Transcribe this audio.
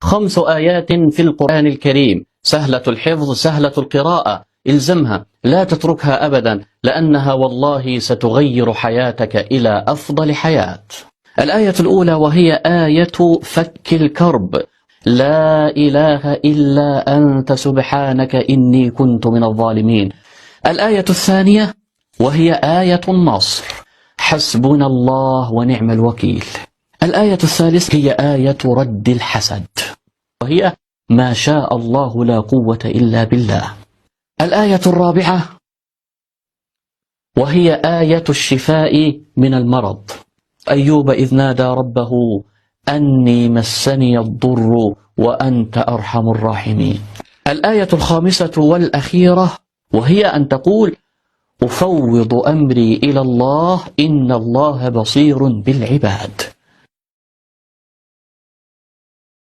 5 آيات في القرآن الكريم، سهلة الحفظ سهلة القراءة، الزمها لا تتركها أبدا، لأنها والله ستغير حياتك إلى أفضل حياة. الآية الأولى وهي آية فك الكرب: لا إله إلا أنت سبحانك إني كنت من الظالمين. الآية الثانية وهي آية النصر: حسبنا الله ونعم الوكيل. الآية الثالثة هي آية رد الحسد، وهي ما شاء الله لا قوة إلا بالله. الآية الرابعة وهي آية الشفاء من المرض: أيوب إذ نادى ربه أني مسني الضر وأنت أرحم الراحمين. الآية الخامسة والأخيرة وهي أن تقول: أفوض أمري إلى الله إن الله بصير بالعباد.